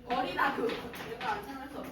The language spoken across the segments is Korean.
머리나 그 내가 안 참아서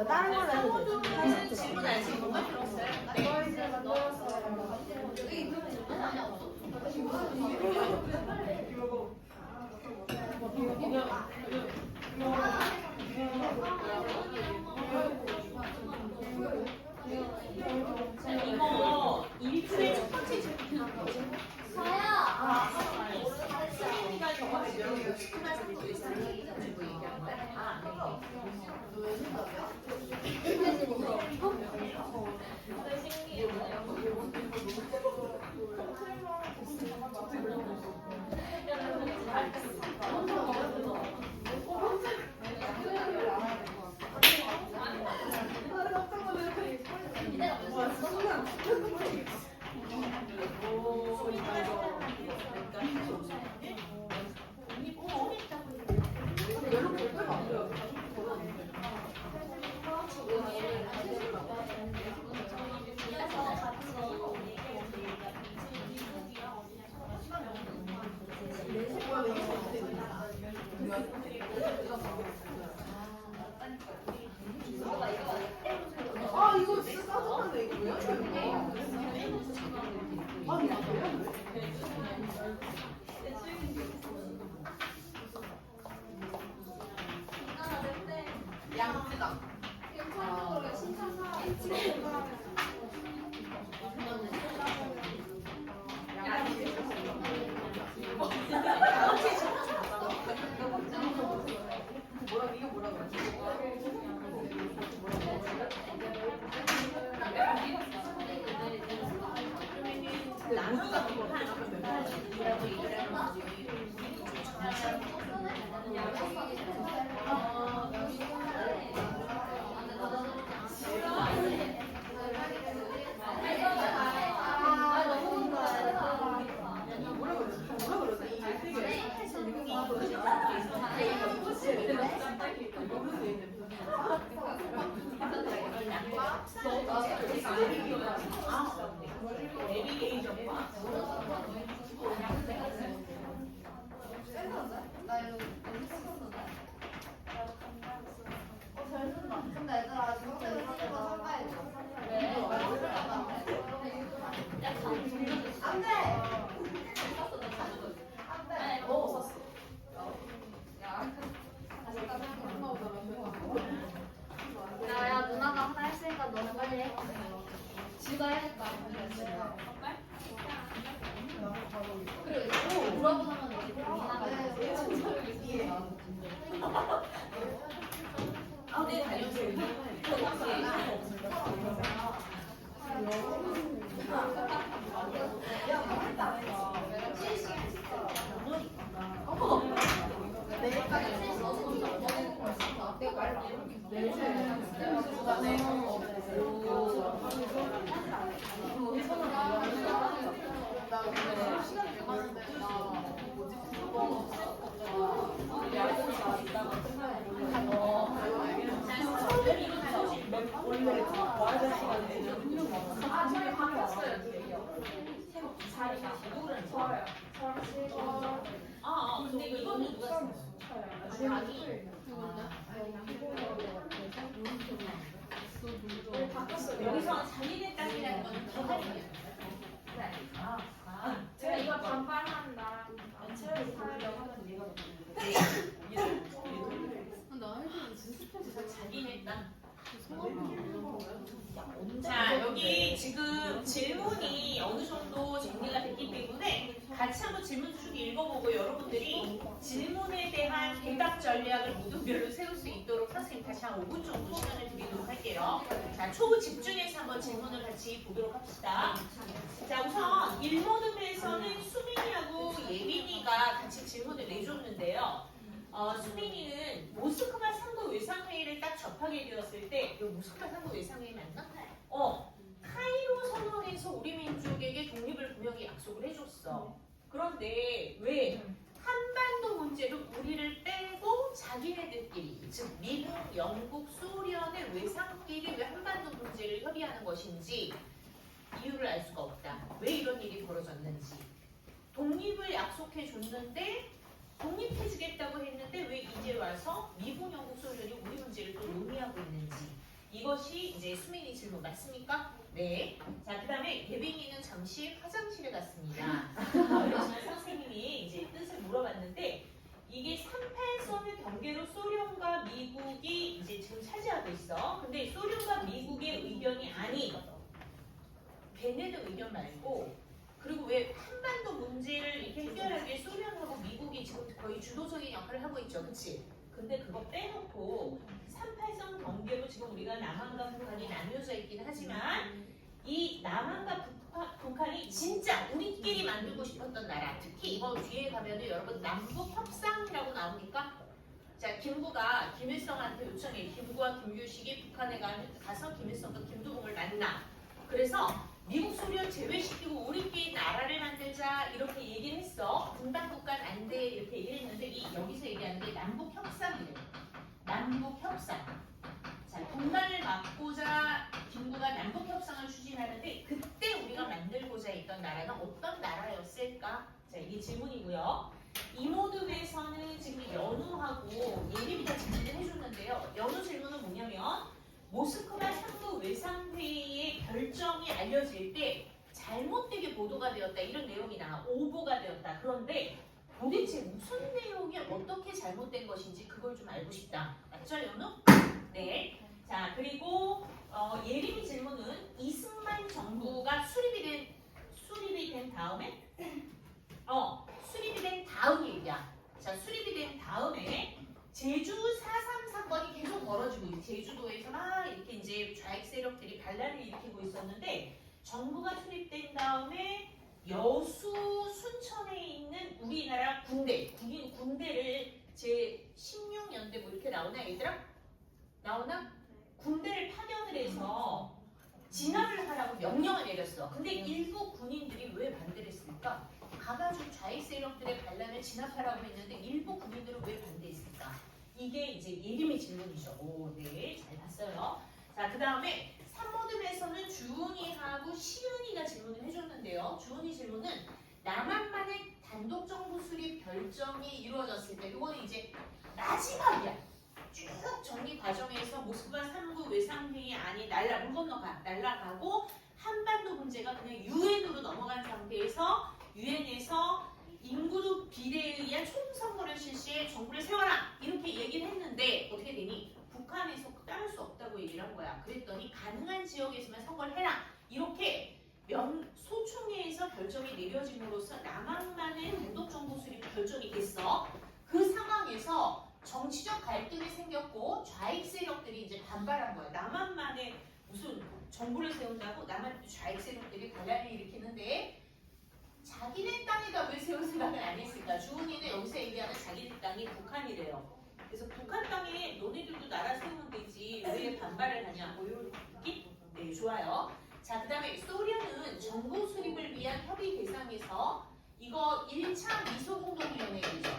다른 걸로 해도 돼. 질문 안 하신 건가? 이거 일주일 첫 번째 질문 아 이거 진짜 짜증나네. 이거 왜 하는 거야? 아니 양쯔강. 뭐라 이거 뭐라 그러지? 모두가 그거 야야 누나가 하나 했으니까 너는 빨리 해. 지가 해야겠다. 그리고 물어보자면 우리 누나가 아, 네, 달려주세요. 원래 와야 되는 아, 저희 바뀌었어요. 자리가. 저요. 근데 이거는 누가 쓴 거야? 여기서 자기네 땅이라는 거는 더 다르게. 제가 이거 반발한다. 자기네 땅. 자, 여기 지금 질문이 어느 정도 정리가 됐기 때문에 같이 한번 질문 쭉 읽어보고 여러분들이 질문에 대한 대답 전략을 모두별로 세울 수 있도록 선생님 다시 한 5분 정도 시간을 드리도록 할게요. 자, 초보 집중해서 한번 질문을 같이 보도록 합시다. 자, 우선 1모듬에서는 수민이하고 예빈이가 같이 질문을 내줬는데요. 수민이는 모스크바 상부 외상회의를 딱 접하게 되었을 때, 이 모스크바 상부 외상회의 맞나? 카이로 선언에서 우리 민족에게 독립을 분명히 약속을 해줬어. 그런데 왜 한반도 문제로 우리를 빼고 자기네들끼리, 즉 미국, 영국, 소련의 외상끼리 왜 한반도 문제를 협의하는 것인지 이유를 알 수가 없다. 왜 이런 일이 벌어졌는지. 독립을 약속해 줬는데 독립해주겠다고 했는데 왜 이제 와서 미국, 영국, 소련이 우리 문제를 또 논의하고 있는지. 이것이 이제 수민이 질문 맞습니까? 네. 자, 그 다음에 예빈이는 잠시 화장실에 갔습니다. 그렇지만 선생님이 이제 뜻을 물어봤는데 이게 38선의 경계로 소련과 미국이 이제 지금 차지하고 있어. 근데 소련과 미국의 의견이 아닌 걔네들 의견 말고 그리고 왜 한반도 문제를 이렇게 해결하기 위해 소련하고 미국이 지금 거의 주도적인 역할을 하고 있죠. 그치? 근데 그거 빼놓고 38선 경계로 지금 우리가 남한과 북한이 나뉘어져 있긴 하지만 이 남한과 북한이 진짜 우리끼리 만들고 싶었던 나라 특히 이거 뒤에 가면은 여러분 남북 협상이라고 나오니까 자 김구가 김일성한테 요청해 김구와 김규식이 북한에 가서 김일성과 김두봉을 만나 그래서 미국 소련 제외시키고 우리끼리 나라를 만들자 이렇게 얘기를 했어. 분단국가는 안 돼 이렇게 얘기를 했는데 여기서 얘기하는 게 남북 협상이래요. 남북 협상. 자, 분단을 막고자 김구가 남북 협상을 추진하는데 그때 우리가 만들고자 했던 나라는 어떤 나라였을까? 자, 이게 질문이고요. 이 모드에서는 지금 연우하고 예림이가 질문을 해줬는데요. 연우 질문은 뭐냐면 모스크바 상부 외상회의의 결정이 알려질 때 잘못되게 보도가 되었다 이런 내용이 나와 오보가 되었다. 그런데 도대체 무슨 내용이 어떻게 잘못된 것인지 그걸 좀 알고 싶다. 맞죠, 연우? 네. 자, 그리고 예림이 질문은 이승만 정부가 수립이 된 다음에 수립이 된 다음 얘기야. 자, 수립이 된 다음에 제주 4.3 사건이 계속 벌어지고 있어요. 제주도에서 막 이렇게 이제 좌익 세력들이 반란을 일으키고 있었는데 정부가 수립된 다음에 여수 순천에 있는 우리나라 국민 군대를 제 16년대 뭐 이렇게 나오나 얘들아? 나오나? 군대를 파견을 해서 진압을 하라고 명령을 내렸어. 근데 일부 군인들이 왜 반대를 했을까? 가가지고 좌익 세력들의 반란을 진압하라고 했는데 일부 군인들은 왜 반대했을까? 이게 이제 예림의 질문이죠. 오, 네, 잘 봤어요. 자, 그 다음에 3모듬에서는 주은이하고 시은이가 질문을 해줬는데요. 주은이 질문은 남한만의 단독 정부 수립 결정이 이루어졌을 때, 이거는 이제 마지막이야. 쭉 정리 과정에서 모스크바 3구 외상회의 안이 물 건너가 날아가고 한반도 문제가 그냥 유엔으로 넘어간 상태에서 유엔에서 인구도 비례에 의한 총선거를 실시해 정부를 세워라 이렇게 얘기를 했는데 어떻게 되니? 북한에서 따를 수 없다고 얘기를 한 거야. 그랬더니 가능한 지역에서만 선거를 해라 이렇게 소총회에서 결정이 내려짐으로써 남한만의 단독정부 수립 결정이 됐어. 그 상황에서 정치적 갈등이 생겼고 좌익 세력들이 이제 반발한 거야. 남한만의 무슨 정부를 세운다고 남한 좌익 세력들이 반란을 일으키는데 자기네 땅에다 왜 세울 생각을 안 했을까? 주은이는 여기서 얘기하는 자기네 땅이 북한이래요. 그래서 북한 땅에 너네들도 나라 세우면 되지 왜 반발을 하냐? 뭐 이런 느낌? 네, 좋아요. 자, 그 다음에 소련은 정부 수립을 위한 협의 대상에서 이거 1차 미소공동위원회이죠.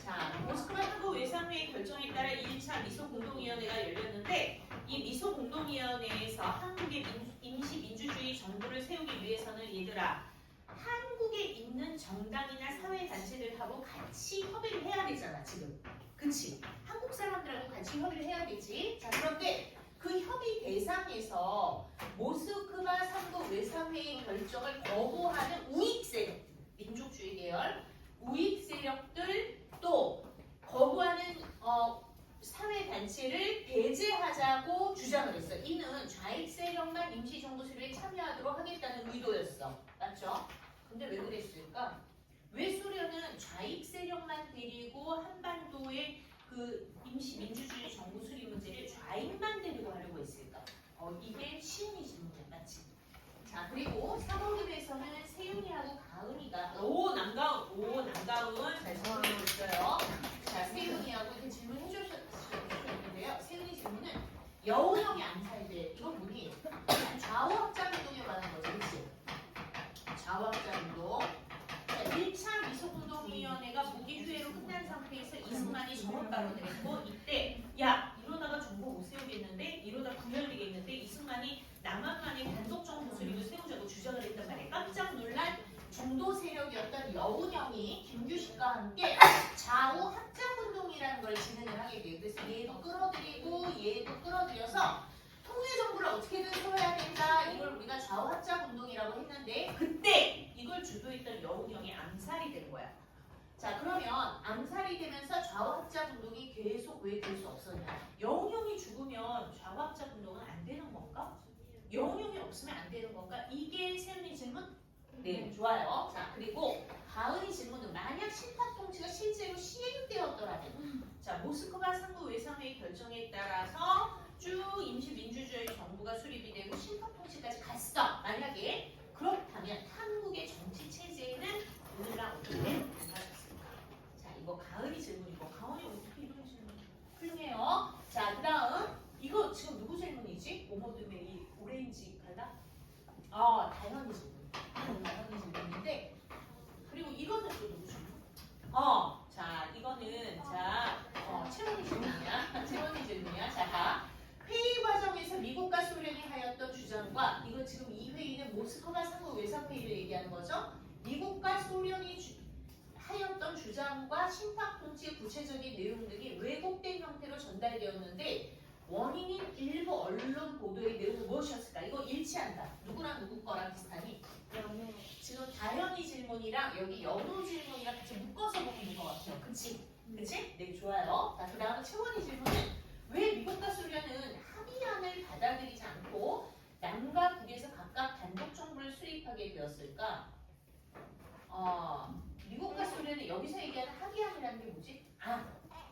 자, 모스크바 상부 외상회의 결정에 따라 1차 미소공동위원회가 열렸는데 이 미소공동위원회에서 한국의 임시민주주의 정부를 세우기 위해서는 얘들아 한국에 있는 정당이나 사회단체들하고 같이 협의를 해야 되잖아 지금. 그치? 한국 사람들하고 같이 협의를 해야겠지. 자 그런데 그 협의 대상에서 모스크바 3국 외상회의 결정을 거부하는 우익 세력, 민족주의 계열 우익 세력들 또 거부하는 사회단체를 배제하자고 주장을 했어. 이는 좌익 세력만 임시정부 수립에 참여하도록 하겠다는 의도였어. 맞죠? 근데 왜 그랬을까? 왜 소련은 좌익 세력만 데리고 한반도의 그 임시민주주의 정부 수립 문제를 좌익만 데리고 하려고 했을까? 이게 쉬운 질문이야. 맞지? 자 그리고 3월급에서는 세윤이하고 가은이가 남가은 잘 질문해 줬어요. 자 세윤이하고 이렇게 질문해 주셨는데요. 세윤이 질문은 여우형이 암살돼. 이건 뭐니? 좌우합작 운동에 관한 거죠. 그치? 좌우합작 운동. 1차 미소공동위원회가 무기 휴회로 끝난 상태에서 이승만이 정원 발언을 했고 이때 야 이러다가 정부 못 세우겠는데 이러다 분열되겠는데 이승만이 남한만의 단독 정부 수립을 세우자고 주장을 했단 말이에요. 깜짝 놀란 중도 세력이었던 여운형이 김규식과 함께 좌우 합작운동이라는 걸 진행을 하게 돼요. 그래서 얘도 끌어들이고 얘도 끌어들여서 통일정부를 어떻게든 세워야 된다. 이걸 우리가 좌우 합작운동이라고 했는데 그때 이걸 주도했던 여운형이 암살이 된 거야. 자 그러면 암살이 되면서 좌우합작운동이 계속 왜 될 수 없었냐? 여운형이 죽으면 좌우합작운동은 안 되는 건가? 여운형이 없으면 안 되는 건가? 이게 세윤이 질문? 네, 좋아요. 자 그리고 가은이 질문은 만약 신탁통치가 실제로 시행되었더라면 자 모스크바 3국 외상회의 결정에 따라서 쭉 임시민주주의 정부가 수립이 되고 신탁통치까지 갔어. 만약에 그렇다면 한국의 정치 체제는 오늘날 어떻게 달라졌을까? 자 이거 가은이 질문이고 가은이 어떻게 이런 질문? 훌륭해요. 자 그다음 이거 지금 누구 질문이지? 오모드메 이 오렌지 갈다? 다현이 질문. 다현이 질문인데 그리고 이거는 또 누구 질문? 자 이거는 채원이 질문이야. 채원이 질문이야. 자 회의 과정에서 미국과 소련이 하였던 주장과 이거 지금 이 회의는 모스크바 3국 외상회의를 얘기하는 거죠. 미국과 소련이 하였던 주장과 신탁통치의 구체적인 내용들이 왜곡된 형태로 전달되었는데 원인인 일부 언론 보도의 내용은 무엇이었을까? 이거 일치한다. 누구랑 누구 거랑 비슷하니? 지금 다현이 질문이랑 여기 연우 질문이랑 같이 묶어서 보는 것 같아요. 그치? 그치? 네, 좋아요. 자, 그 다음에 채원이 질문은 왜 미국과 소련은 합의안을 받아들이지 않고 남과 북에서 각각 단독 정부를 수립하게 되었을까? 미국과 소련은 여기서 얘기하는 합의안이라는 게 뭐지?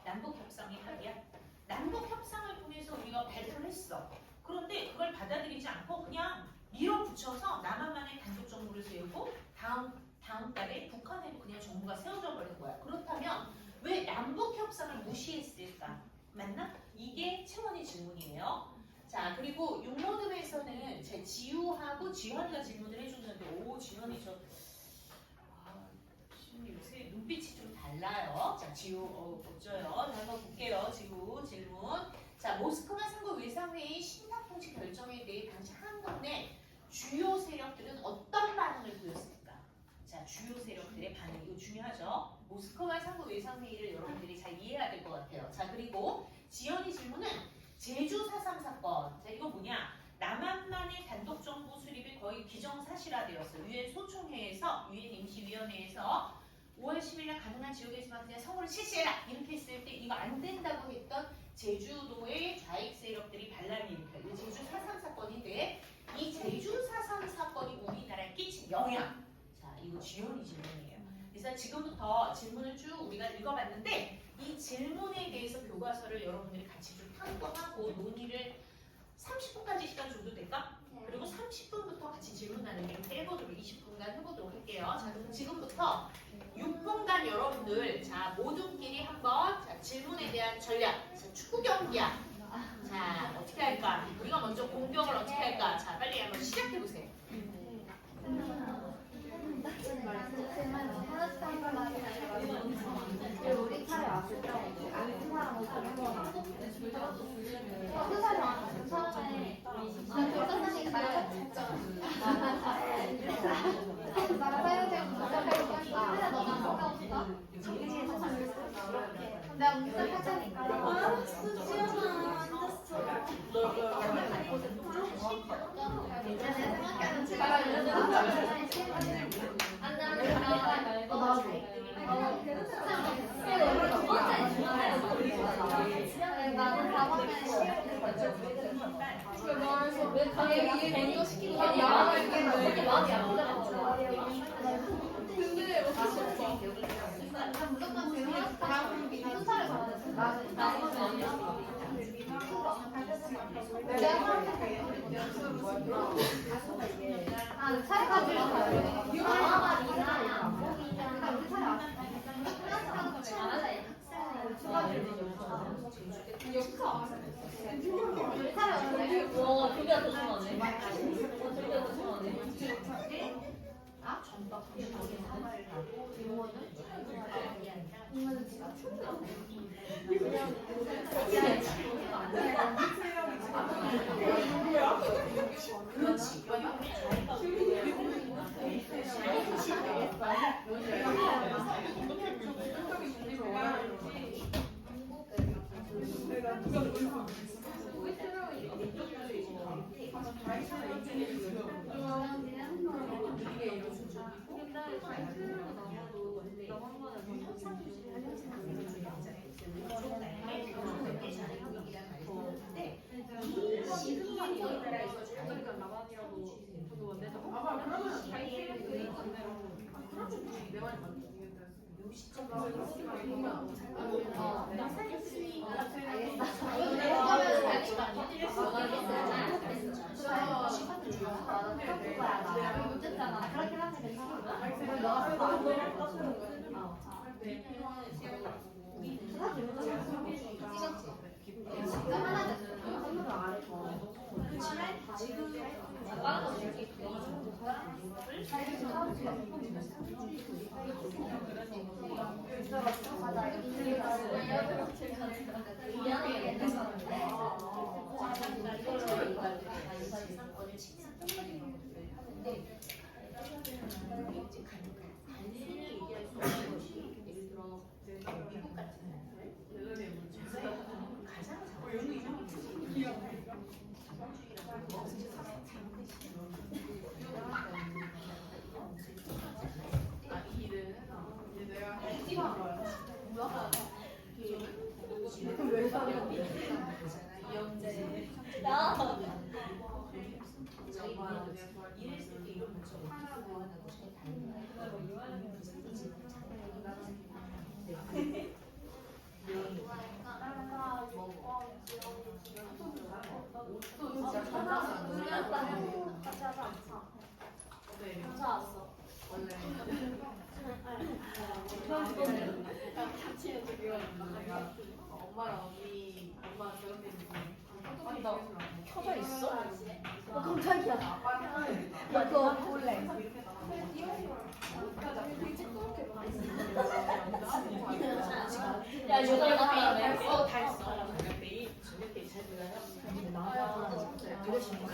남북협상의 합의안. 남북협상을 통해서 우리가 발표를 했어. 그런데 그걸 받아들이지 않고 그냥 밀어붙여서 남한만의 단독 정부를 세우고 다음 달에 북한에도 그냥 정부가 세워져 버린 거야. 그렇다면 왜 남북협상을 무시했을까? 맞나? 이게 채원의 질문이에요. 자 그리고 6모듬에서는 제 지우하고 지환이가 질문을 해줬는데 지환이 요새 눈빛이 좀 달라요. 자 지우 멋져요. 자 한번 볼게요. 지우 질문. 자 모스크바 3국 외상회의 신탁통치 결정에 대해 당시 한국 내 주요 세력들은 어떤 반응을 보였을까? 자 주요 세력들의 반응 이거 중요하죠. 모스크바 3국 외상회의를 여러분들이 잘 이해해야 될 것 같아요. 자 그리고 지연이 질문은 제주 4.3 사건. 자 이거 뭐냐? 남한만의 단독 정부 수립이 거의 기정사실화되었어요. 유엔 소총회에서 유엔 임시위원회에서 5월 10일날 가능한 지역에서만 그냥 선거를 실시해라 이렇게 했을 때 이거 안 된다고 했던 제주도의 좌익 세력들이 반란을 일으켜요. 이거 제주 4.3 사건인데 이 제주 4.3 사건이 우리나라에 끼친 영향. 자 이거 지연이 질문이에요. 그래서 지금부터 질문을 쭉 우리가 읽어봤는데 이 질문에 대해서 교과서를 여러분들이 같이 좀 탐구하고 논의를 30분까지 시간 줘도 될까? 그리고 30분부터 같이 질문 나누기를 해보도록 20분간 해보도록 할게요. 자 그럼 지금부터 6분간 여러분들 모두끼리 한번 질문에 대한 전략. 자, 축구 경기야. 자 어떻게 할까? 우리가 먼저 공격을 어떻게 할까? 자 빨리 한번 시작해 보세요. 우리 차례 왔을 때 아는 사람은 어떤 사람이 내가 문자 할 테니까. 알았어, 지연아. 근데 어쩔 수 없어. 무조건 재미없다. 순서를 받았어. 아, 차이가 들어가요. 유아가 이나야. 우리 차이 안 와, 두개가 더 심하네. 두개가 더 심하네. 그렇지. 아마 그러면 자기를 그 내 말이 맞는 그렇긴 한데 괜찮아. 엄마랑 언니 엄마 결혼했는데 켜져 있어? 깜짝이야. 아빠는 그거 볼래. 야, 이거 다 했어. 다 했어. 매일 저녁에 잘 들어요. 잘 들었습니까?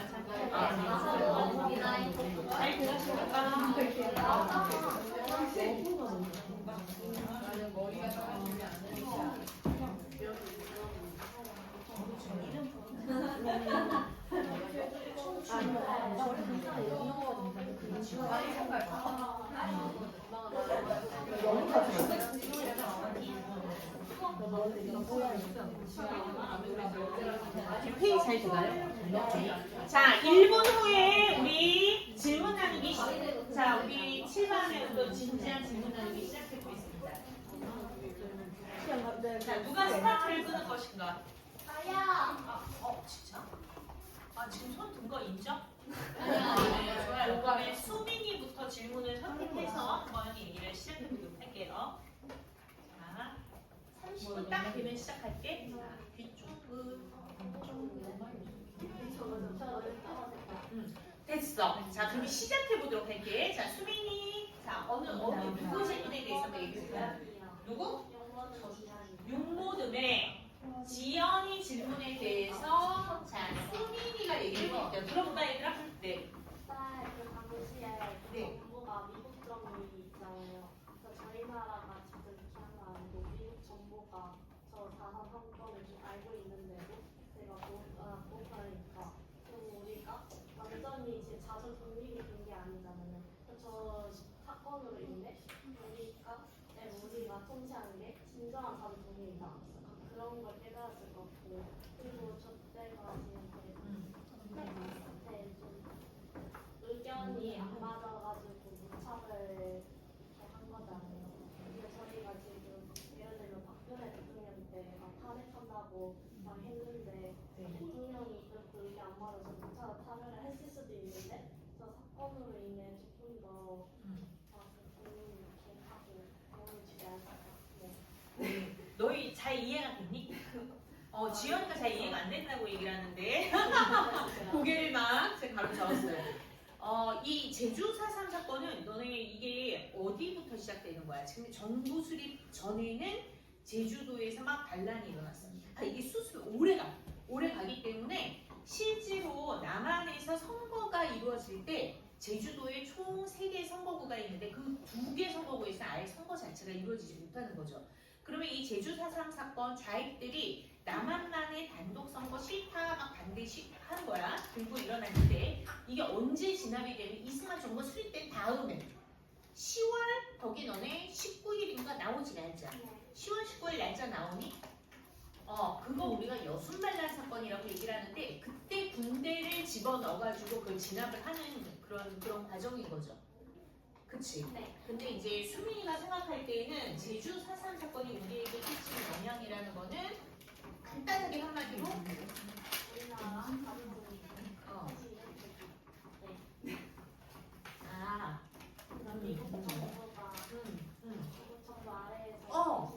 회의 잘 되나요? 자, 1분 후에 우리 질문 나누기 자, 우리 7반에 또 진지한 질문 나누기 시작해 보겠습니다. 자, 누가 스타트를 끄는 것인가? 진짜? 지금 손 든 거 인정? 네, 좋아요. 그러면 수민이부터 질문을 선택해서 한번 얘기를 시작해 보도록 할게요. 자, 30분 딱 되면 시작할게. 자, 뒤쪽은. 됐어. 자, 그럼 시작해 보도록 할게. 자, 수민이. 자, 누구 질문에 대해서 얘기해볼까요? 누구? 육모듬의 지연이 질문에 대해서 자, 수민이가 얘기해 볼게요. 들어볼까, 얘들아? 네. 그 당시에 네. 정부가 미국 정부 있잖아요. 그래서 저희 나라가 지금 막 했는데 대통령이 그렇게 이게 안 맞아서 무차가 참여를 했을 수도 있는데 저 사건으로 인해 조금 더 이렇게 하고 도움을 주지 않을까. 네. 너희 잘 이해가 됐니? 지연이가 잘 이해가 안 된다고 얘기를 하는데 고개를 막 제가 바로 적었어요. 이 제주 4.3 사건은 너네 이게 어디부터 시작되는 거야? 지금 정부 수립 전에는 제주도에서 막 반란이 일어났어. 이게 수습 오래 가기 때문에 실제로 남한에서 선거가 이루어질 때 제주도에 총 3개 선거구가 있는데 그 2개 선거구에서 아예 선거 자체가 이루어지지 못하는 거죠. 그러면 이 제주 4.3 사건 좌익들이 남한만의 단독 선거 싫다 막 반대시 한 거야. 들고 일어났는데 이게 언제 진압이 되면 이승만 정부 수립된 다음에 10월 거기 너네 19일인가 나오지 날짜. 10월 19일 날짜 나오니? 그거 우리가 여순반란 사건이라고 얘기를 하는데 그때 군대를 집어넣어가지고 그걸 진압을 하는 그런 과정인 거죠. 그치? 네. 근데 이제 수민이가 생각할 때에는 제주 4.3 사건이 우리에게 끼치는 영향이라는 거는 간단하게 한마디로 우리나라 가족들이 어. 사실 이렇게 아, 미국 정부가 음. 미국 정부 아래에서 어.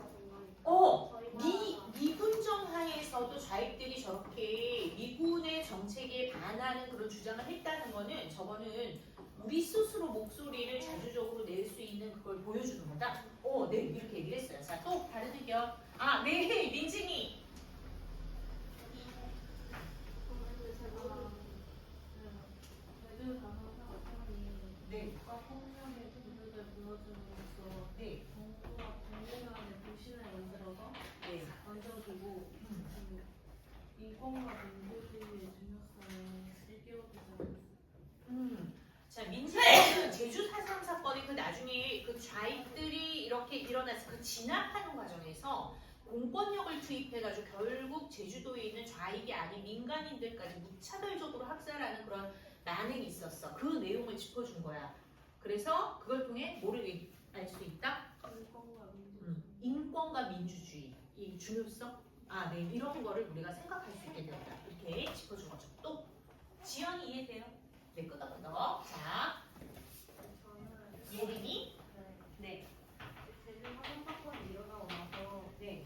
미군정 하에서도 좌익들이 저렇게 미군의 정책에 반하는 그런 주장을 했다는 거는 저거는 우리 스스로 목소리를 자주적으로 낼 수 있는 그걸 보여주는 거다. 네, 이렇게 얘기를 했어요. 자, 또 다른 의견. 네, 민진이. 그런데 제가 제주 4.3 사건이 네. 국가 폭력의 기술을 보여줌으로써 네. 정부가 국민간의 불신을 만들어서 네. 만들어주고 인권과 민주주의의 중요성을 일깨워주지 않았어요. 자, 민지는 제주 4.3 사건이 그 나중에 그 좌익들이 이렇게 일어나서 그 진압하는 과정에서 공권력을 투입해가지고 결국 제주도에 있는 좌익이 아닌 민간인들까지 무차별적으로 학살하는 그런 만행이 있었어. 그 내용을 짚어준 거야. 그래서 그걸 통해 뭐를 알 수 있다? 인권과 민주주의. 인권과 민주주의, 이 중요성? 네, 이런 거를 우리가 생각할 수 있게 되었다. 이렇게 짚어준 거죠. 또 지연이 이해돼요? 네, 끄덕끄덕. 자, 저는 예림이. 네, 제주 화성 사건이 일어나고 나서 네.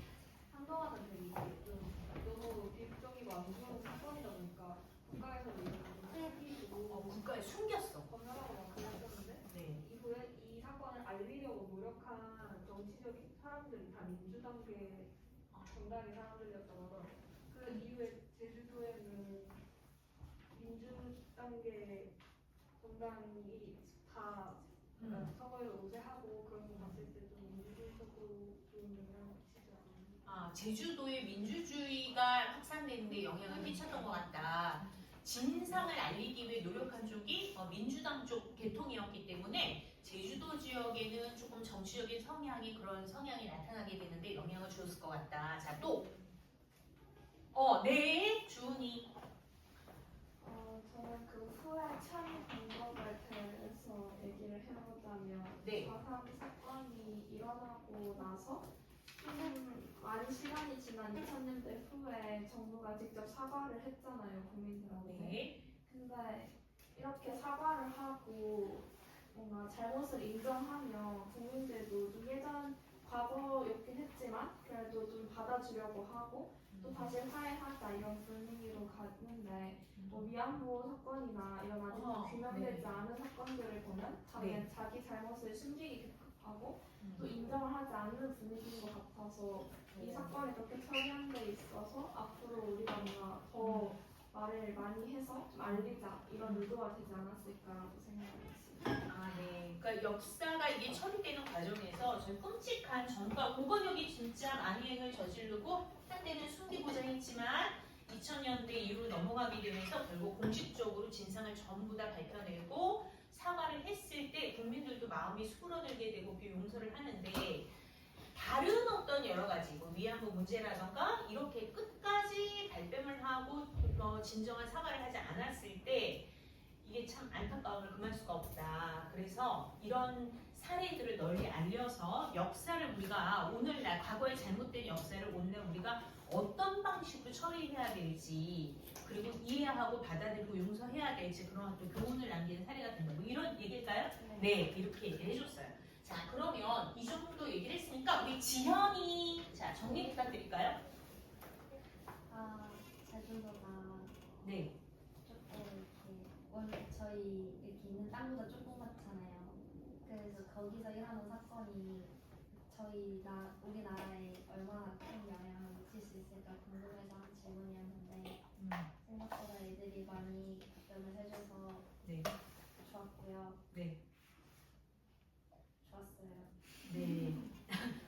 한동안은 되게 이게 좀 너무 비극적이고 안 무서운 사건이다 보니까 국가에서 이런 좀 숨기고 국가에 숨겼어. 검열하고 막 그랬었는데 네. 이후에 이 사건을 알리려고 노력한 정치적인 사람들이 다 민주당계 정당의 사람들이었다고 하더라고요. 그 이후에 제주도에는 민주당계 정당이 다 선거에서 우세하고 그런 거 봤을 때 좀 민주주의적으로 좋은 영향을 미치지 않았나. 제주도의 민주주의가 확산되는데 영향을 끼쳤던 것 같다. 진상을 알리기 위해 노력한 쪽이 민주당 쪽 계통이었기 때문에 제주도 지역에는 조금 정치적인 성향이 그런 성향이 나타나게 되는데 영향을 주었을 것 같다. 자, 또 네, 주은이. 저는 그 후에 처리 방법에 대해서 얘기를 해보자면 네. 4.3 사건이 일어나고 나서 좀 많은 시간이 지난 2000년대 후에 정부가 직접 사과를 했잖아요, 국민들한테. 네. 근데 이렇게 사과를 하고 뭔가 잘못을 인정하면 국민들도 좀 예전 과거였긴 했지만 그래도 좀 받아주려고 하고 또 다시 화해하자 이런 분위기로 갔는데 뭐 위안부 사건이나 이런 아직 규명되지 않은 사건들을 보면 자기 잘못을 숨기기 급하고 또 인정을 하지 않는 분위기인 것 같아서 이 사건이 그렇게 처리한 데 있어서 앞으로 우리가 뭔가 더 말을 많이 해서 좀 알리자 이런 의도가 되지 않았을까라고 생각했습니다. 네. 그러니까 역사가 이게 처리되는 과정에서 좀 끔찍한 전과 고건력이 진짜 만행을 저지르고 한 대는 숨기고자 했지만 2000년대 이후로 넘어가게 되면서 결국 공식적으로 진상을 전부 다 밝혀내고 사과를 했을 때 국민들도 마음이 수그러들게 되고 용서를 하는데 다른 어떤 여러 가지 위안부 문제라던가 이렇게 끝까지 발뺌을 하고 진정한 사과를 하지 않았을 때 이게 참 안타까움을 금할 수가 없다. 그래서 이런 사례들을 널리 알려서 역사를 우리가 오늘날 과거의 잘못된 역사를 오늘날 우리가 어떤 방식으로 처리 될지 그리고 이해하고 받아들이고 용서해야 될지 그런 어떤 교훈을 남기는 사례가 된다. 뭐 이런 얘기일까요? 네, 이렇게 얘기를 해줬어요. 자, 그러면 이 정도 얘기를 했으니까 우리 지현이 자 정리 부탁드릴까요? 제주도가 네. 조금 이렇게 원래 저희 이렇게 있는 땅보다 조그맣잖아요. 그래서 거기서 일어나는 사건이 우리나라에 얼마나 큰 영향을 미칠 수 있을까 궁금해서 한 질문이었는데 생각보다 애들이 많이 답변을 해줘서 네. 좋았고요. 네. 좋았어요. 네.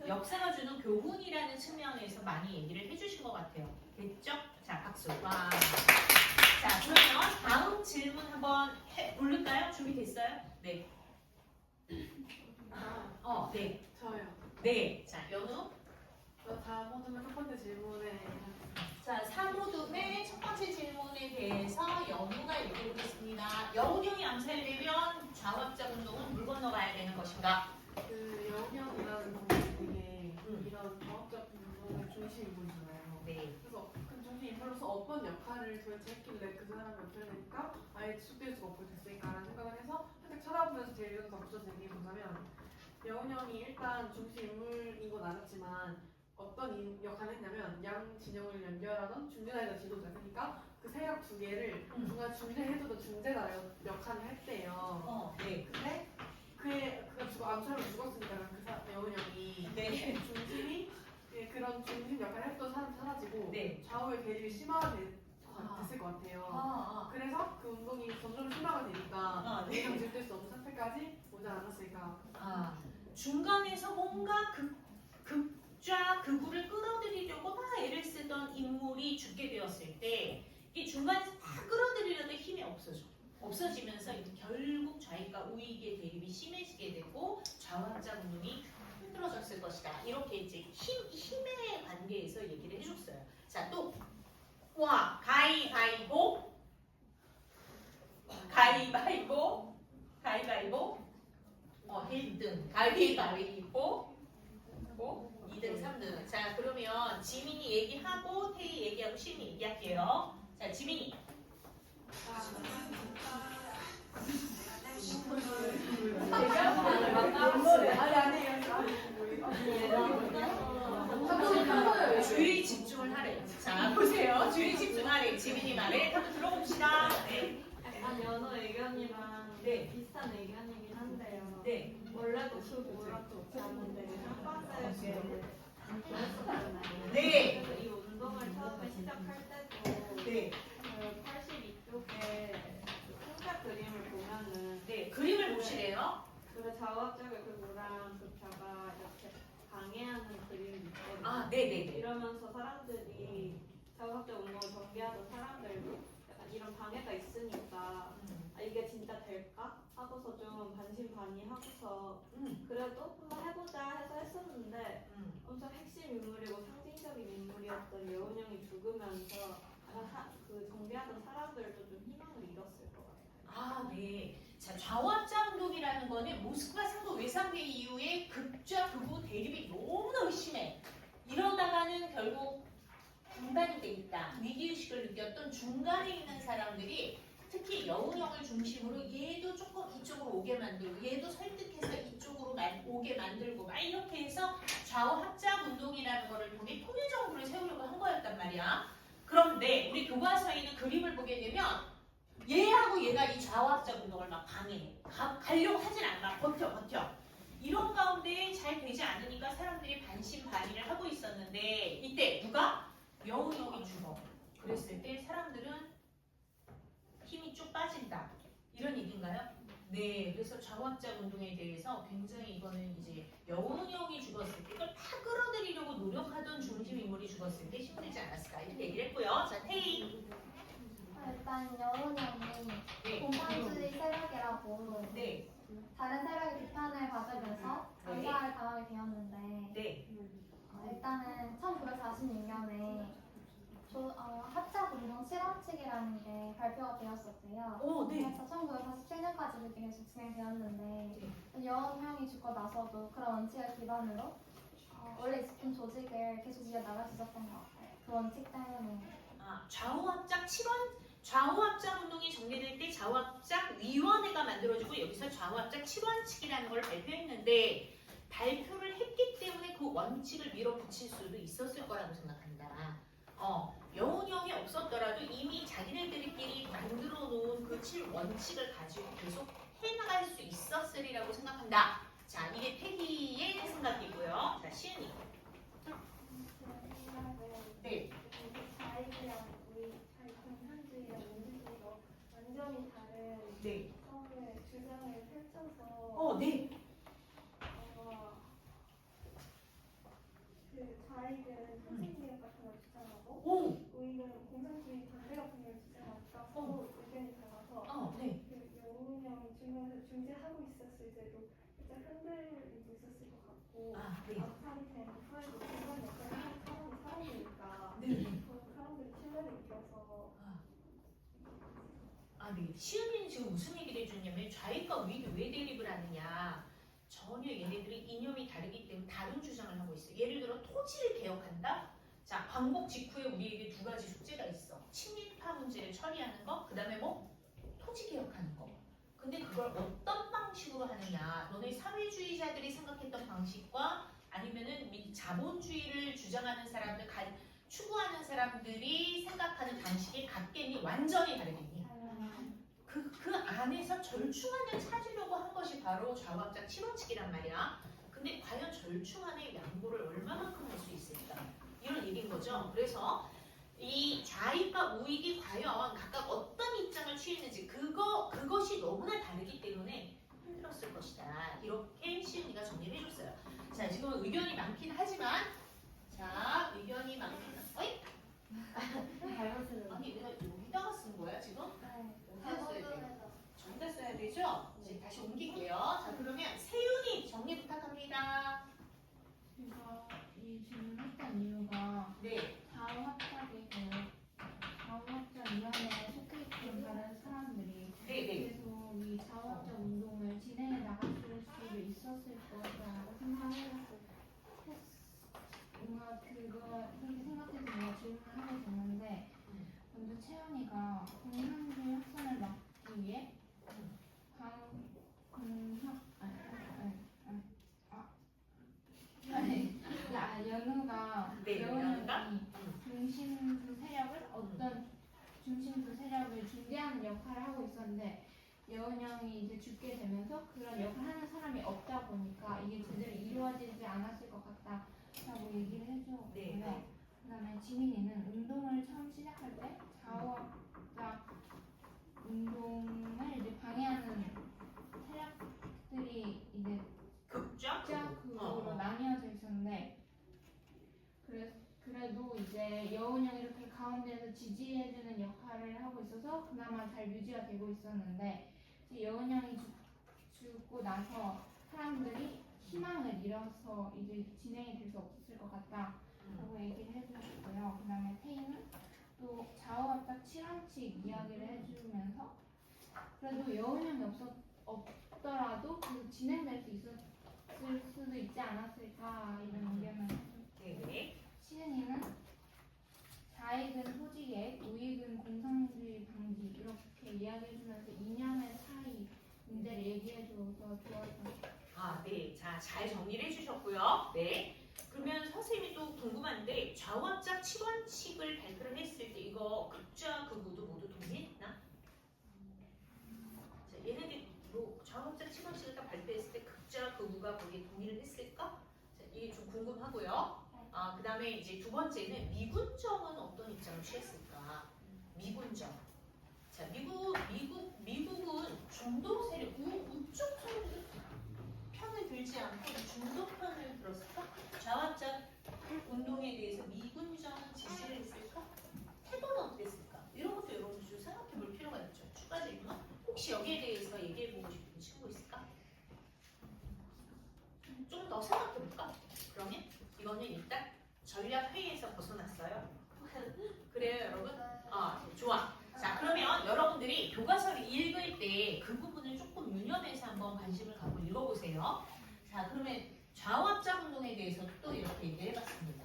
역사가 주는 교훈이라는 측면에서 많이 얘기를 해주신 것 같아요. 됐죠? 자, 박수. 와. 자, 그러면 다음 질문 한번 부를까요? 준비됐어요? 네. 네. 저요. 네. 자, 연우. 다음 호두의 첫 번째 질문에 자, 3호둠의 첫 번째 질문에 대해서 연우가 읽어보겠습니다. 여우경이 암살되면 좌합자 운동은 물 건너가야 되는 것인가? 그 영역이라는 부분이 되게 이런 과학적 운동의 중심 인물이잖아요. 네. 그래서 그 중심 인물로서 어떤 역할을 도대체 했길래 그 사람이 어떻게 되니까 아예 지속될 수가 없게 됐을까라는 생각을 해서 살짝 쳐다보면서 제일 눈에 덧붙여진 게 뭐냐면 여운형이 일단 중심 인물인 건 알았지만 어떤 역할을 했냐면 양 진영을 연결하던 중재자이자 지도자니까 그 세력 두 개를 중간 중재해주던 중재자 역할을 했대요. 네. 근데 그가 암살로 죽었으니까 여운형이 네. 중심이 그런 중심 역할을 했던 사람 사라지고 네. 좌우의 대립이 심화가 됐을 것 같아요. 그래서 그 운동이 점점 심화가 되니까 내가 질될 수 없는 상태까지 오지 않았을까. 중간에서 뭔가 극좌 극우를 끌어들이려고 막 애를 쓰던 인물이 죽게 되었을 때 이 중간에서 다 끌어들이려던 힘이 없어지면서 결국 좌익과 우익의 대립이 심해지게 되고 좌우합자 운동이 힘들어졌을 것이다. 이렇게 이제 힘의 관계에서 얘기를 해줬어요. 자, 또 가위바위보 1등 가위바위보 2등 3등. 자, 그러면 지민이 얘기하고 태희 얘기하고 시민이 얘기할게요. 자, 지민이. 주의 집중을 하래. 자, 보세요. 주의 집중하래. 지민이 말에 한번 들어봅시다. 네. 약간 연호 의견이랑 네. 비슷한 의견이긴 한데요. 네. 원래도 수고가 좋지 않은데 첫 번째 네. 그래서 이 운동을 처음에 시작할 때도 네. 그 82쪽에 풍자 그림을 보면은 네. 그림을 보시래요. 그 좌우합작의 그 노랑 극좌가 이렇게 방해하는 그림이 있거든요. 네네네. 이러면서 사람들이 좌우합작 운동을 전개하던 사람들도 약간 이런 방해가 있으니까 이게 진짜 될까? 하고서 좀 반신반의하고서 그래도 한번 해보자 해서 했었는데 엄청 핵심 인물이고 상징적인 인물이었던 여운형이 죽으면서 그 전개하던 사람들도 좀 희망을 잃었을 것 같아요. 네. 자, 좌우합자 운동이라는 거는 모스크바 상도 외상대 이후에 극좌 극우 대립이 너무너무 심해. 이러다가는 결국 분단이 되겠다. 위기의식을 느꼈던 중간에 있는 사람들이 특히 여운형을 중심으로 얘도 조금 이쪽으로 오게 만들고 얘도 설득해서 이쪽으로 오게 만들고 막 이렇게 해서 좌우합작 운동이라는 거를 통해 통일정부를 세우려고 한 거였단 말이야. 그런데 우리 교과서에 있는 그림을 보게 되면 얘하고 얘가 이 좌우합작 운동을 막 방해해. 가려고 하진 않아. 버텨. 이런 가운데 잘 되지 않으니까 사람들이 반신반의를 하고 있었는데 이때 누가? 여운형이 죽어. 그랬을 때 사람들은 힘이 쭉 빠진다. 이런 얘기인가요? 네. 그래서 좌우합작 운동에 대해서 굉장히 이거는 이제 여운형이 죽었을 때 이걸 다 끌어들이려고 노력하던 중심 인물이 죽었을 때 힘들지 않았을까 이렇게 얘기를 했고요. 자, 태희. 일단 여운형이 공산주의 세력이라고 네. 다른 세력의 비판을 받으면서 암살을 당하게 되었는데 네. 일단은 1946년에 합작운동 실험칙이라는 게 발표가 되었었대요. 네. 그래서 1947년까지 그게 계속 진행되었는데 여운형이 죽고 나서도 그런 원칙을 기반으로 원래 있었던 조직을 계속 이어나갈 수 있었던 것 같아요. 그 원칙 때문에. 좌우합작 7원 좌우합작 운동이 정리될 때 좌우합작 위원회가 만들어지고 여기서 좌우합작 7원칙이라는 걸 발표했는데 발표를 했기 때문에 그 원칙을 밀어붙일 수도 있었을 거라고 생각한다. 여운형이 없었더라도 이미 자기네들끼리 만들어 놓은 그 7원칙을 가지고 계속 해나갈 수 있었으리라고 생각한다. 자, 이게 태기의 생각이고요. 자, 시은이. 네. 자익이랑 우리 자익 공산주의랑 민주주의가 완전히 다른 네. 서로의 주장을 펼쳐서 네. 그 자익은 선생님 같은 걸 주장하고 오. 우리는 공산주의 반대 같은 걸 주장하니까 서로 의견이 달라서 네. 그 여운형 중간에서 중재하고 있었을 때도 살짝 흔들리고 있었을 것 같고 네. 앞살이 된 후에도 중간 역할을 하는 사람이 사람이니까 네. 그 사람들이 신뢰를 잃어서 네. 시은이는 지금 무슨 얘기를 해줬냐면 좌익과 우익이 왜 대립을 하느냐. 전혀 얘네들이 이념이 다르기 때문에 다른 주장을 하고 있어요. 예를 들어 토지를 개혁한다. 자, 광복 직후에 우리에게 두 가지 숙제가 있어. 친일파 문제를 처리하는 거, 그 다음에 뭐 토지 개혁하는 거. 근데 그걸 어떤 방식으로 하느냐. 너네 사회주의자들이 생각했던 방식과 아니면은 자본주의를 주장하는 사람들, 추구하는 사람들이 생각하는 방식이 같겠니? 완전히 다르겠니? 그 안에서 절충안을 찾으려고 한 것이 바로 좌우합작 7원칙이란 말이야. 근데 과연 절충안의 양보를 얼마만큼 할 수 있을까? 이런 얘기인 거죠. 그래서 이 좌익과 우익이 과연 각각 어떤 입장을 취했는지 그것이 너무나 다르기 때문에 힘들었을 것이다. 이렇게 시은이가 정리를 해줬어요. 자, 지금 의견이 많긴 하지만 의견이 많긴 어이? 아니 내가 여기다가 쓴 거야 지금? 어디다 써야 돼? 저기다 써야 되죠? 이제 다시 옮길게요. 자, 그러면 세윤이 정리 부탁합니다. 제가 이 질문했던 이유가 네. 좌우합작위원회에 속해 있던 다른 사람들이 네네. 계속 이 좌우합작 운동을 진행해 나갈 수도 있었을 거라고 생각해서 뭔가 그거 그렇게 생각해서 뭔가 질문을 하게 됐는데 먼저 채연이가 공산주의 확산을 막기 위해 연우가 네, 여운형이 중심부 세력을 중심부 세력을 중재하는 역할을 하고 있었는데 여운형이 이제 죽게 되면서 그런 역할을 하는 사람이 없다 보니까 이게 제대로 이루어지지 않았을 것 같다라고 얘기를 해주고요. 네. 그다음에 지민이는 운동을 처음 시작할 때 좌우합작 운동을 이제 방해하는 세력들이 이제 극좌극으로 나뉘어져 있었는데 그래도 이제 여운형이 이렇게 가운데서 지지해주는 역할을 하고 있어서 그나마 잘 유지가 되고 있었는데 이제 여운형이 죽고 나서 사람들이 희망을 잃어서 이제 진행이 될 수 없었을 것 같다라고 얘기를 해주셨고요. 그 다음에 태희는 또 좌우합작 7원칙 이야기를 해주면서 그래도 여운형이 없더라도 그 진행될 수 있었을 수도 있지 않았을까 이런 의견을 네. 시은이는 좌익은 토지계획, 우익은 공산주의 방지 이렇게 이야기해주면서 이념의 차이 문제를 얘기해줘서 좋았어요. 네. 자, 잘 정리를 해주셨고요. 네. 그러면 선생님이 또 궁금한데 좌우합작 7원칙을 발표를 했을 때 이거 극좌 극우도 모두 동의했나? 자, 얘네들 좌우합작 7원칙을 딱 발표했을 때 극좌 극우가 거기에 동의를 했을까? 자, 이게 좀 궁금하고요. 그 다음에 이제 두 번째는 미군정은 어떤 입장을 취했을까? 미군정. 자, 미국은 중도 세력, 우쪽 편을 들지 않고 중도 편을 들었을까? 좌우합작 운동에 대해서 미군정은 지지를 했을까? 태도는 어땠을까? 이런 것도 여러분들 좀 생각해 볼 필요가 있죠. 추가 질문. 혹시 여기에 대해서 얘기해 보고 싶은 친구 있을까? 좀 더 생각해 볼까? 그러면 이거는 일단 전략 회의에서 벗어났어요. 그래요, 여러분? 좋아. 자, 그러면 여러분들이 교과서를 읽을 때 그 부분을 조금 유념해서 한번 관심을 갖고 읽어보세요. 자, 그러면 좌우합작 운동에 대해서 또 이렇게 얘기를 해봤습니다.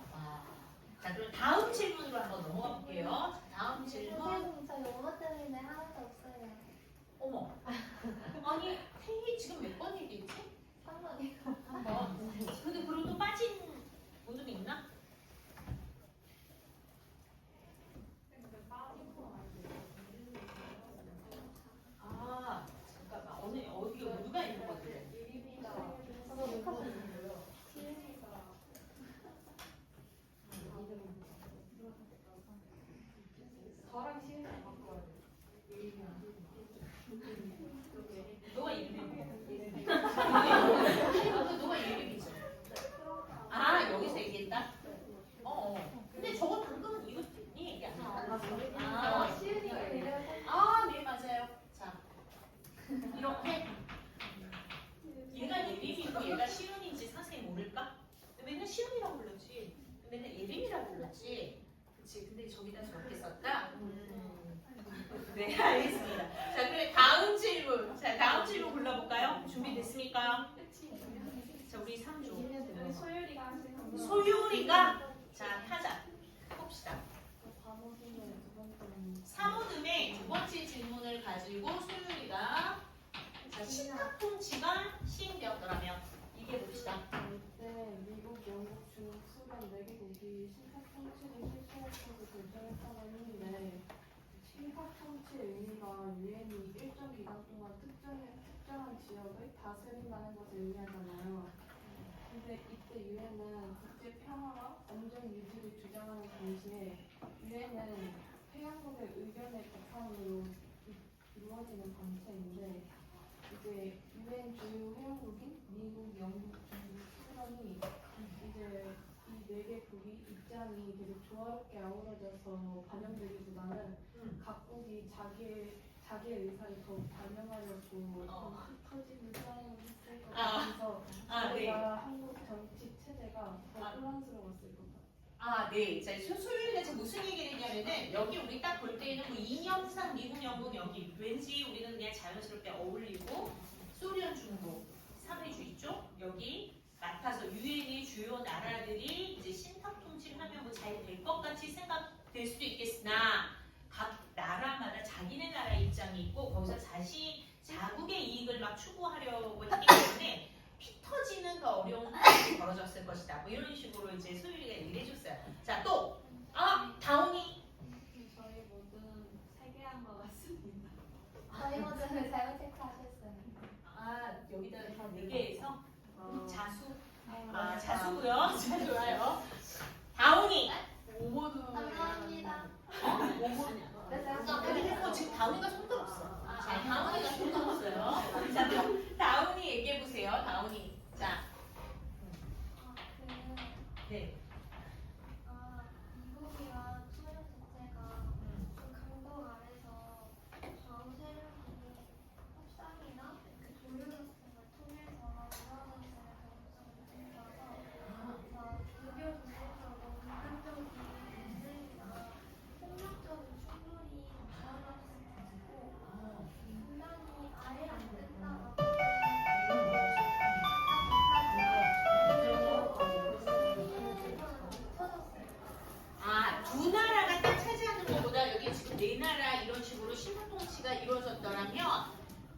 자, 그럼 다음 질문으로 한번 넘어가 볼게요. 자, 다음 네, 알겠습니다. 자, 그럼 다음 질문. 자, 다음 질문 골라볼까요? 준비됐습니까? 자, 우리 3조. 여기 소율이가 하시는 거. 소율이가 자, 타자. 봅시다. 반호분의 두 번째는 3호듬의 두 번째 질문을 가지고 소율이가 자, 신탁통치가 시행되었더라면 이게 봅시다. 네, 미국, 영국, 중국, 소련 4개국이 신탁 통치를 실시하기로 결정했다고 했는데 신탁 통치의 의미가 유엔이 일정 기간 동안 특정한 지역을 다스린다는 것을 의미하잖아요. 근데 이때 유엔은 국제 평화와 안정 유지를 주장하는 동시에 유엔은 회원국의 의견의 바탕으로 이루어지는 단체인데 이제 유엔 주요 회원국인 미국, 영국, 중국, 소련이 이제 이 4개국이 입장이 되게 조화롭게 아우러져서 반영되기보다는 각국이 자기의 의사를 더 반영하려고 터진 의사를 했을 것 같아서 네. 저희가 한국 정치 체제가 더 혼란스러웠을 것 같아요. 아, 네. 자, 소율이가 지금 무슨 얘기를 했냐면은 여기 우리 딱 볼 때는 뭐 이념상 미국, 영국 여기 왠지 우리는 그냥 자연스럽게 어울리고 소련, 중국, 삼위주의 쪽 여기 맡아서 유엔의 주요 나라들이 이제 신탁 통치를 하면 뭐 잘 될 것 같이 생각될 수도 있겠으나 각 나라마다 자기네 나라 입장이 있고 거기서 자국의 이익을 막 추구하려고 했기 때문에 피 터지는 더 어려운 상황이 벌어졌을 것이다. 뭐 이런 식으로 이제 소율이가 얘기를 해줬어요. 자, 또 다운이 저희 모두 세개한 것 같습니다. 저희 모두는 잘못 체크하셨어요. 여기다 4개에서 자수 자수고요. 자, 좋아요. 다운이 5번은 감사합니다. 5번. 네, 그리고 지금 다운이가 손 들었어. 자, 다운이가 손 들었어요. 자, 다운이 얘기해 보세요. 다운이. 자, 네. 미국이랑 소련 자체가 좀 강도 아래서 좌우 세력이 협상이나 조율 같은 걸 통해서 이루어졌을 가능성이 높아서 막 의료 분야에서 극단적인 분쟁이나 폭력적인 충돌이 일어날 수 있고 분란이 아예 안 된다라고 두 나라가 딱 차지하는 것보다 여기 지금 4나라 이런 식으로 신탁통치가 이루어졌더라면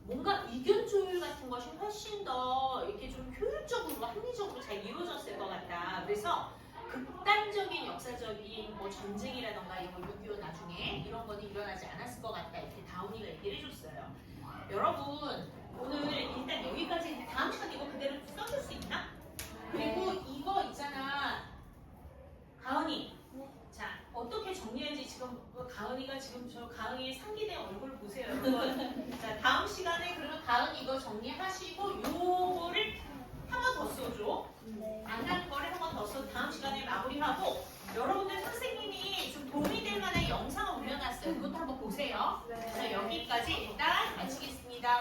뭔가 의견 조율 같은 것이 훨씬 더 이렇게 좀 효율적으로 합리적으로 잘 이루어졌을 것 같다. 그래서 극단적인 역사적인 뭐 전쟁이라던가 이런 거 6.25 나중에 이런 거는 일어나지 않았을 것 같다. 이렇게 다운이가 얘기를 해줬어요. 여러분 오늘 일단 여기까지 다음 시간 이거 그대로 써줄 수 있나? 그리고 이거 있잖아 가은이. 자 어떻게 정리할지 지금 가은이가 지금 저 가은이의 상기된 얼굴 보세요 여러분. 자 다음 시간에 그러면 가은이 이거 정리하시고 요거를 한 번 더 써줘. 안 한 거를 한 번 더 써. 다음 시간에 마무리하고 여러분들 선생님이 좀 도움이 될 만한 영상을 올려놨어요. 그것도 한번 보세요. 자 여기까지 일단 마치겠습니다.